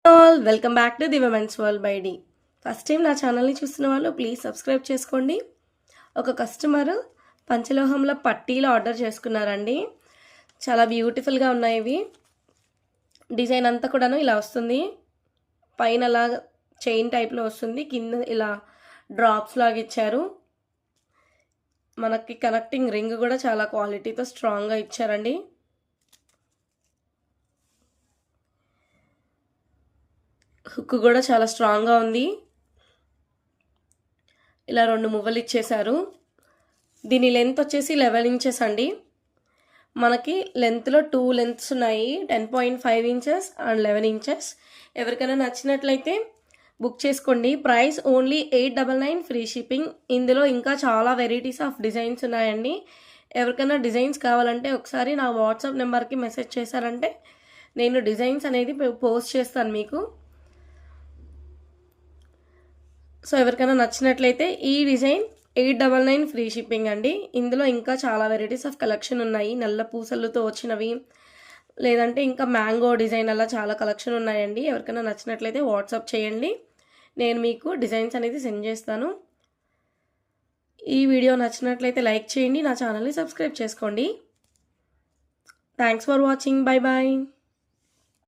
All welcome back to the women's world by D. First time నా ఛానల్ని చూస్తున్న వాళ్ళు ప్లీజ్ సబ్స్క్రైబ్ చేసుకోండి. ఒక కస్టమర్ పంచలోహంలో పట్టీలు ఆర్డర్ చేసుకున్నారండి. చాలా బ్యూటిఫుల్గా ఉన్నాయి ఇవి. డిజైన్ అంతా కూడాను ఇలా వస్తుంది. పైన అలా చైన్ టైప్లో వస్తుంది, కింద ఇలా డ్రాప్స్ లాగా ఇచ్చారు. మనకి కనెక్టింగ్ రింగ్ కూడా చాలా క్వాలిటీతో స్ట్రాంగ్గా ఇచ్చారండి. హుక్ కూడా చాలా స్ట్రాంగ్గా ఉంది. ఇలా 2 మువ్వలు ఇచ్చేశారు. దీని లెంత్ వచ్చేసి 11 ఇంచెస్ అండి. మనకి లెంత్లో 2 లెంత్స్ ఉన్నాయి, 10.5 ఇంచెస్ అండ్ 11 ఇంచెస్. ఎవరికైనా నచ్చినట్లయితే బుక్ చేసుకోండి. Price only 899, free shipping. ఇందులో ఇంకా చాలా వెరైటీస్ ఆఫ్ డిజైన్స్ ఉన్నాయండి. ఎవరికైనా డిజైన్స్ కావాలంటే ఒకసారి నా వాట్సాప్ నెంబర్కి మెసేజ్ చేశారంటే నేను డిజైన్స్ అనేది పోస్ట్ చేస్తాను మీకు. సో ఎవరికైనా నచ్చినట్లయితే ఈ డిజైన్ 899, ఫ్రీ షిప్పింగ్ అండి. ఇందులో ఇంకా చాలా వెరైటీస్ ఆఫ్ కలెక్షన్ ఉన్నాయి. నల్ల పూసలతో వచ్చినవి, లేదంటే ఇంకా మ్యాంగో డిజైన్ అలా చాలా కలెక్షన్ ఉన్నాయండి. ఎవరికైనా నచ్చినట్లయితే వాట్సాప్ చేయండి, నేను మీకు డిజైన్స్ అనేది సెండ్ చేస్తాను. ఈ వీడియో నచ్చినట్లయితే లైక్ చేయండి, నా ఛానల్ని సబ్స్క్రైబ్ చేసుకోండి. Thanks for watching. Bye bye.